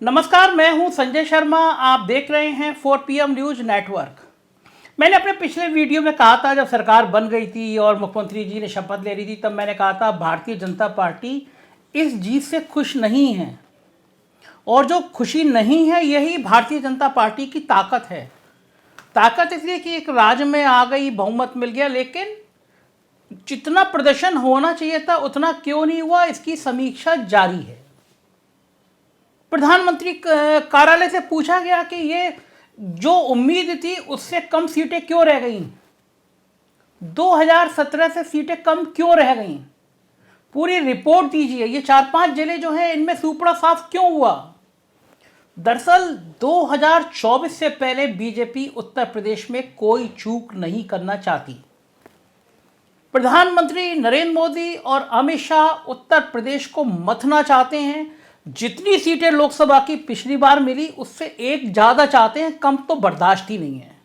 नमस्कार, मैं हूं संजय शर्मा। आप देख रहे हैं 4 PM न्यूज नेटवर्क। मैंने अपने पिछले वीडियो में कहा था, जब सरकार बन गई थी और मुख्यमंत्री जी ने शपथ ले रही थी, तब मैंने कहा था भारतीय जनता पार्टी इस जीत से खुश नहीं है। और जो खुशी नहीं है, यही भारतीय जनता पार्टी की ताकत है। ताकत इसलिए कि एक राज्य में आ गई, बहुमत मिल गया, लेकिन जितना प्रदर्शन होना चाहिए था उतना क्यों नहीं हुआ, इसकी समीक्षा जारी है। प्रधानमंत्री कार्यालय से पूछा गया कि ये जो उम्मीद थी उससे कम सीटें क्यों रह गईं, 2017 से सीटें कम क्यों रह गईं, पूरी रिपोर्ट दीजिए। ये 4-5 जिले जो हैं, इनमें सुपड़ा साफ क्यों हुआ। दरअसल 2024 से पहले बीजेपी उत्तर प्रदेश में कोई चूक नहीं करना चाहती। प्रधानमंत्री नरेंद्र मोदी और अमित शाह उत्तर प्रदेश को मथना चाहते हैं। जितनी सीटें लोकसभा की पिछली बार मिली, उससे एक ज़्यादा चाहते हैं, कम तो बर्दाश्त ही नहीं है।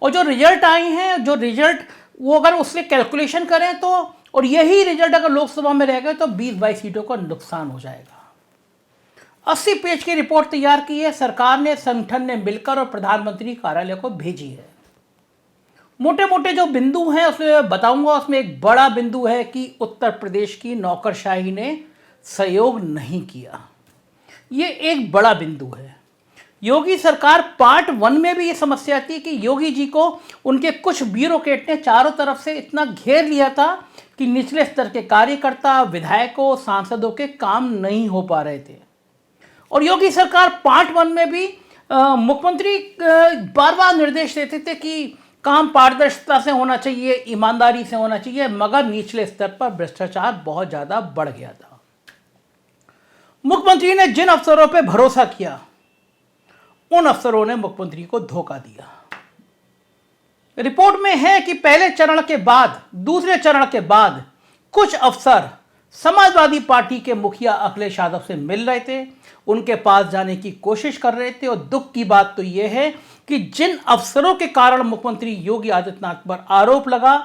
और जो रिजल्ट आए हैं, जो रिजल्ट वो अगर उससे कैलकुलेशन करें तो, और यही रिजल्ट अगर लोकसभा में रह गए तो 20-22 सीटों का नुकसान हो जाएगा। 80 पेज की रिपोर्ट तैयार की है सरकार ने, संगठन ने मिलकर, और प्रधानमंत्री कार्यालय को भेजी है। मोटे मोटे जो बिंदु हैं उसमें बताऊंगा। उसमें एक बड़ा बिंदु है कि उत्तर प्रदेश की नौकरशाही ने सहयोग नहीं किया। ये एक बड़ा बिंदु है। योगी सरकार पार्ट 1 में भी ये समस्या थी कि योगी जी को उनके कुछ ब्यूरोक्रेट ने चारों तरफ से इतना घेर लिया था कि निचले स्तर के कार्यकर्ता, विधायकों, सांसदों के काम नहीं हो पा रहे थे। और योगी सरकार पार्ट 1 में भी मुख्यमंत्री बार बार निर्देश देते थे कि काम पारदर्शिता से होना चाहिए, ईमानदारी से होना चाहिए, मगर निचले स्तर पर भ्रष्टाचार बहुत ज़्यादा बढ़ गया था। मुख्यमंत्री ने जिन अफसरों पर भरोसा किया, उन अफसरों ने मुख्यमंत्री को धोखा दिया। रिपोर्ट में है कि पहले चरण के बाद, दूसरे चरण के बाद कुछ अफसर समाजवादी पार्टी के मुखिया अखिलेश यादव से मिल रहे थे, उनके पास जाने की कोशिश कर रहे थे। और दुख की बात तो यह है कि जिन अफसरों के कारण मुख्यमंत्री योगी आदित्यनाथ पर आरोप लगा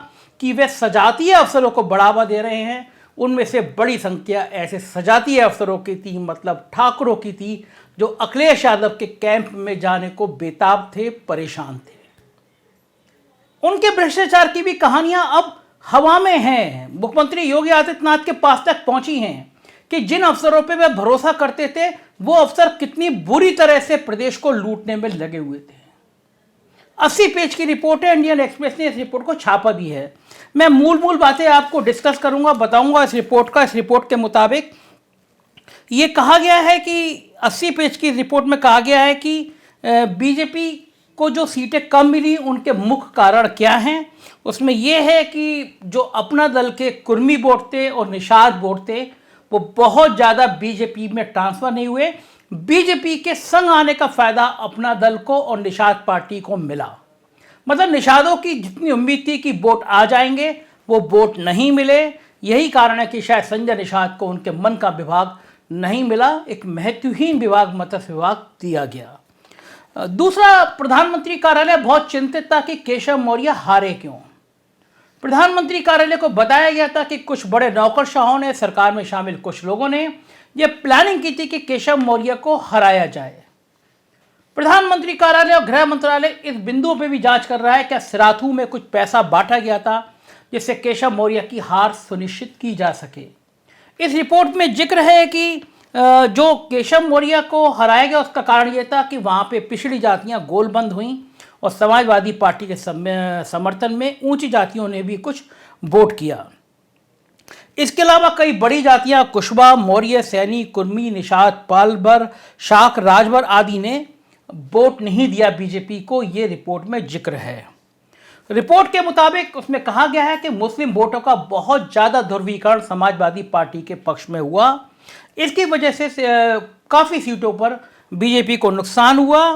कि वे सजातीय अफसरों को बढ़ावा दे रहे हैं, उनमें से बड़ी संख्या ऐसे सजातीय अफसरों की थी, मतलब ठाकुरों की थी, जो अखिलेश यादव के कैंप में जाने को बेताब थे, परेशान थे। उनके भ्रष्टाचार की भी कहानियां अब हवा में हैं, मुख्यमंत्री योगी आदित्यनाथ के पास तक पहुंची हैं कि जिन अफसरों पे वे भरोसा करते थे, वो अफसर कितनी बुरी तरह से प्रदेश को लूटने में लगे हुए थे। 80 पेज की रिपोर्ट है। इंडियन एक्सप्रेस ने इस रिपोर्ट को छापा भी है। मैं मूल बातें आपको डिस्कस करूंगा, बताऊंगा इस रिपोर्ट का। इस रिपोर्ट के मुताबिक ये कहा गया है कि 80 पेज की रिपोर्ट में कहा गया है कि बीजेपी को जो सीटें कम मिली, उनके मुख्य कारण क्या हैं। उसमें यह है कि जो अपना दल के कुर्मी वोट थे और निषाद वोट थे, वो बहुत ज़्यादा बीजेपी में ट्रांसफ़र नहीं हुए। बीजेपी के संग आने का फायदा अपना दल को और निषाद पार्टी को मिला। मतलब निषादों की जितनी उम्मीद थी कि वोट आ जाएंगे, वो वोट नहीं मिले। यही कारण है कि शायद संजय निषाद को उनके मन का विभाग नहीं मिला, एक महत्वहीन विभाग, मत्स्य विभाग दिया गया। दूसरा, प्रधानमंत्री कार्यालय बहुत चिंतित था कि केशव मौर्य हारे क्यों। प्रधानमंत्री कार्यालय को बताया गया था कि कुछ बड़े नौकरशाहों ने, सरकार में शामिल कुछ लोगों ने यह प्लानिंग की थी कि केशव मौर्य को हराया जाए। प्रधानमंत्री कार्यालय और गृह मंत्रालय इस बिंदु पर भी जांच कर रहा है क्या सिराथू में कुछ पैसा बांटा गया था जिससे केशव मौर्य की हार सुनिश्चित की जा सके। इस रिपोर्ट में जिक्र है कि जो केशव मौर्य को हराया गया, उसका कारण यह था कि वहाँ पे पिछड़ी जातियाँ गोलबंद हुईं और समाजवादी पार्टी के समर्थन में ऊंची जातियों ने भी कुछ वोट किया। इसके अलावा कई बड़ी जातियां कुशवा, मौर्य, सैनी, कुर्मी, निषाद, पालभर, शाक, राजभर आदि ने वोट नहीं दिया बीजेपी को। ये रिपोर्ट में जिक्र है। रिपोर्ट के मुताबिक उसमें कहा गया है कि मुस्लिम वोटों का बहुत ज़्यादा ध्रुवीकरण समाजवादी पार्टी के पक्ष में हुआ। इसकी वजह से काफ़ी सीटों पर बीजेपी को नुकसान हुआ।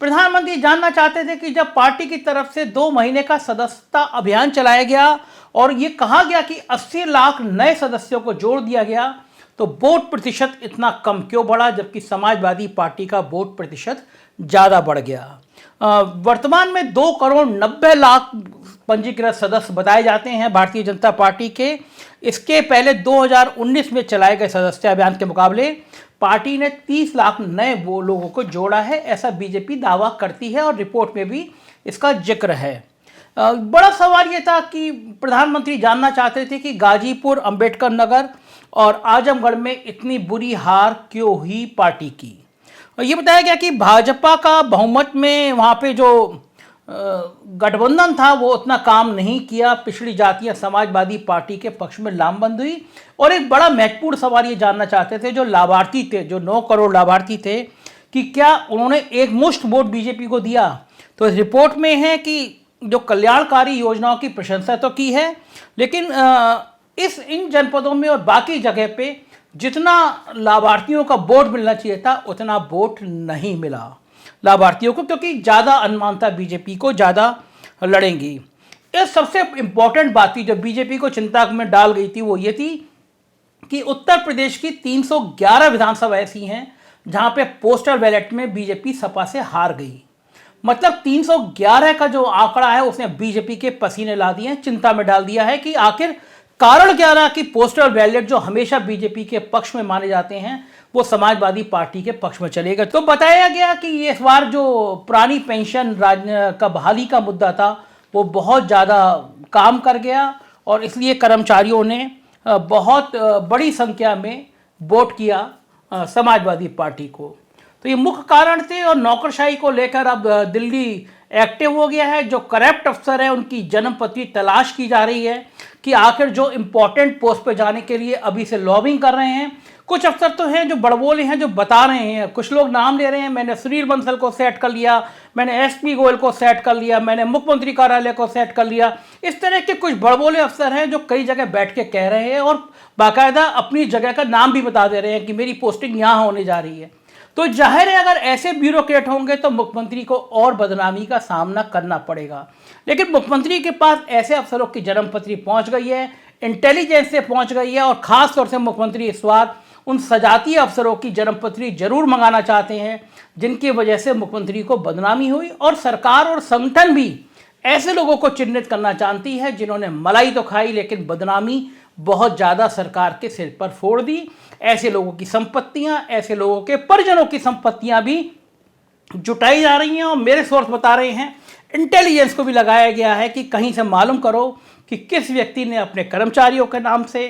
प्रधानमंत्री जानना चाहते थे कि जब पार्टी की तरफ से 2 महीने का सदस्यता अभियान चलाया गया और ये कहा गया कि 80 लाख नए सदस्यों को जोड़ दिया गया, तो वोट प्रतिशत इतना कम क्यों बढ़ा, जबकि समाजवादी पार्टी का वोट प्रतिशत ज़्यादा बढ़ गया। वर्तमान में 2 करोड़ 90 लाख पंजीकृत सदस्य बताए जाते हैं भारतीय जनता पार्टी के। इसके पहले 2019 में चलाए गए सदस्यता अभियान के मुकाबले पार्टी ने 30 लाख नए वो लोगों को जोड़ा है, ऐसा बीजेपी दावा करती है और रिपोर्ट में भी इसका जिक्र है। बड़ा सवाल ये था कि प्रधानमंत्री जानना चाहते थे कि गाजीपुर, अंबेडकर नगर और आजमगढ़ में इतनी बुरी हार क्यों हुई पार्टी की। ये बताया गया कि भाजपा का बहुमत में वहाँ पे जो गठबंधन था वो उतना काम नहीं किया, पिछड़ी जातियाँ समाजवादी पार्टी के पक्ष में लामबंद हुई। और एक बड़ा महत्वपूर्ण सवाल ये जानना चाहते थे जो लाभार्थी थे, जो 9 करोड़ लाभार्थी थे, कि क्या उन्होंने एक मुश्त वोट बीजेपी को दिया। तो इस रिपोर्ट में है कि जो कल्याणकारी योजनाओं की प्रशंसा तो की है, लेकिन इन जनपदों में और बाकी जगह पे जितना लाभार्थियों का वोट मिलना चाहिए था उतना वोट नहीं मिला लाभार्थियों को, क्योंकि ज़्यादा अनुमान था बीजेपी को ज़्यादा लड़ेंगी। इस सबसे इम्पोर्टेंट बात थी जो बीजेपी को चिंता में डाल गई थी, वो ये थी कि उत्तर प्रदेश की 311 विधानसभा ऐसी हैं जहाँ पे पोस्टल बैलेट में बीजेपी सपा से हार गई। मतलब 311 का जो आंकड़ा है उसने बीजेपी के पसीने ला दिए हैं, चिंता में डाल दिया है कि आखिर कारण क्या रहा कि पोस्टल बैलेट जो हमेशा बीजेपी के पक्ष में माने जाते हैं वो समाजवादी पार्टी के पक्ष में चले गए। तो बताया गया कि ये इस बार जो पुरानी पेंशन का बहाली का मुद्दा था वो बहुत ज़्यादा काम कर गया और इसलिए कर्मचारियों ने बहुत बड़ी संख्या में वोट किया समाजवादी पार्टी को। तो ये मुख्य कारण थे और नौकरशाही को लेकर अब दिल्ली एक्टिव हो गया है। जो करप्ट अफसर है उनकी जन्मपत्री तलाश की जा रही है कि आखिर जो इम्पोर्टेंट पोस्ट पे जाने के लिए अभी से लॉबिंग कर रहे हैं। कुछ अफसर तो हैं जो बड़बोले हैं, जो बता रहे हैं, कुछ लोग नाम ले रहे हैं, मैंने सुनील बंसल को सेट कर लिया, मैंने एसपी गोयल को सेट कर लिया, मैंने मुख्यमंत्री कार्यालय को सेट कर लिया। इस तरह के कुछ बड़बोले अफसर हैं जो कई जगह बैठ के कह रहे हैं और बाकायदा अपनी जगह का नाम भी बता दे रहे हैं कि मेरी पोस्टिंग यहाँ होने जा रही है। तो जाहिर है अगर ऐसे ब्यूरोक्रेट होंगे तो मुख्यमंत्री को और बदनामी का सामना करना पड़ेगा। लेकिन मुख्यमंत्री के पास ऐसे अफसरों की जन्मपत्री पहुंच गई है, इंटेलिजेंस से पहुंच गई है और ख़ास तौर से मुख्यमंत्री इस बार उन सजातीय अफसरों की जन्मपत्री जरूर मंगाना चाहते हैं जिनकी वजह से मुख्यमंत्री को बदनामी हुई। और सरकार और संगठन भी ऐसे लोगों को चिन्हित करना चाहती है जिन्होंने मलाई तो खाई लेकिन बदनामी बहुत ज़्यादा सरकार के सिर पर फोड़ दी। ऐसे लोगों की संपत्तियां, ऐसे लोगों के परिजनों की संपत्तियां भी जुटाई जा रही हैं और मेरे सोर्स बता रहे हैं इंटेलिजेंस को भी लगाया गया है कि कहीं से मालूम करो कि किस व्यक्ति ने अपने कर्मचारियों के नाम से,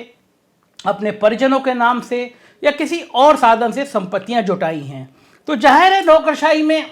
अपने परिजनों के नाम से या किसी और साधन से संपत्तियां जुटाई हैं। तो जाहिर है नौकरशाही में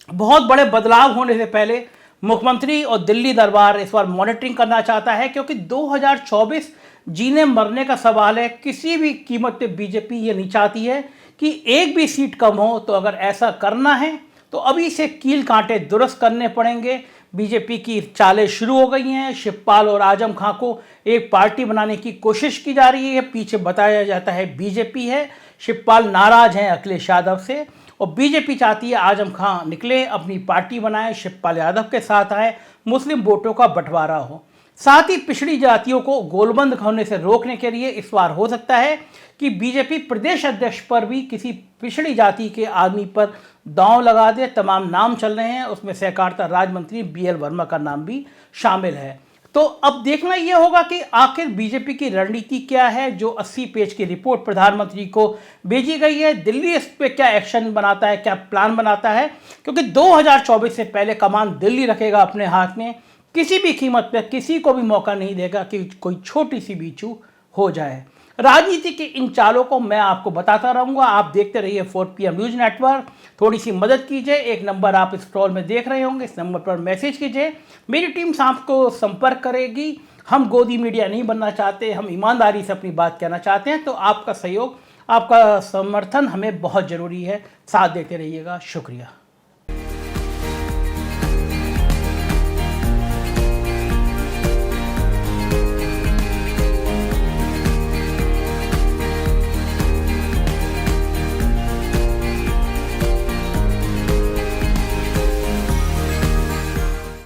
बहुत बड़े बदलाव होने से पहले मुख्यमंत्री और दिल्ली दरबार इस बार मॉनिटरिंग करना चाहता है, क्योंकि 2024 जीने मरने का सवाल है। किसी भी कीमत पे बीजेपी ये नहीं चाहती है कि एक भी सीट कम हो। तो अगर ऐसा करना है तो अभी से कील कांटे दुरुस्त करने पड़ेंगे। बीजेपी की चालें शुरू हो गई हैं। शिवपाल और आजम खां को एक पार्टी बनाने की कोशिश की जा रही है। पीछे बताया जाता है बीजेपी है। शिवपाल नाराज हैं अखिलेश यादव से और बीजेपी चाहती है आजम खां निकले, अपनी पार्टी बनाए, शिवपाल यादव के साथ आए, मुस्लिम वोटों का बंटवारा हो। साथ ही पिछड़ी जातियों को गोलबंद होने से रोकने के लिए इस बार हो सकता है कि बीजेपी प्रदेश अध्यक्ष पर भी किसी पिछड़ी जाति के आदमी पर दांव लगा दे। तमाम नाम चल रहे हैं, उसमें सहकारिता राज्य मंत्री BL वर्मा का नाम भी शामिल है। तो अब देखना यह होगा कि आखिर बीजेपी की रणनीति क्या है। जो 80 पेज की रिपोर्ट प्रधानमंत्री को भेजी गई है, दिल्ली इस पर क्या एक्शन बनाता है, क्या प्लान बनाता है, क्योंकि 2024 से पहले कमान दिल्ली रखेगा अपने हाथ में। किसी भी कीमत पर किसी को भी मौका नहीं देगा कि कोई छोटी सी भी चूक हो जाए। राजनीति की इन चालों को मैं आपको बताता रहूंगा। आप देखते रहिए 4 PM न्यूज नेटवर्क। थोड़ी सी मदद कीजिए, एक नंबर आप स्क्रॉल में देख रहे होंगे, इस नंबर पर मैसेज कीजिए, मेरी टीम आपको संपर्क करेगी। हम गोदी मीडिया नहीं बनना चाहते, हम ईमानदारी से अपनी बात कहना चाहते हैं। तो आपका सहयोग, आपका समर्थन हमें बहुत ज़रूरी है। साथ देते रहिएगा। शुक्रिया।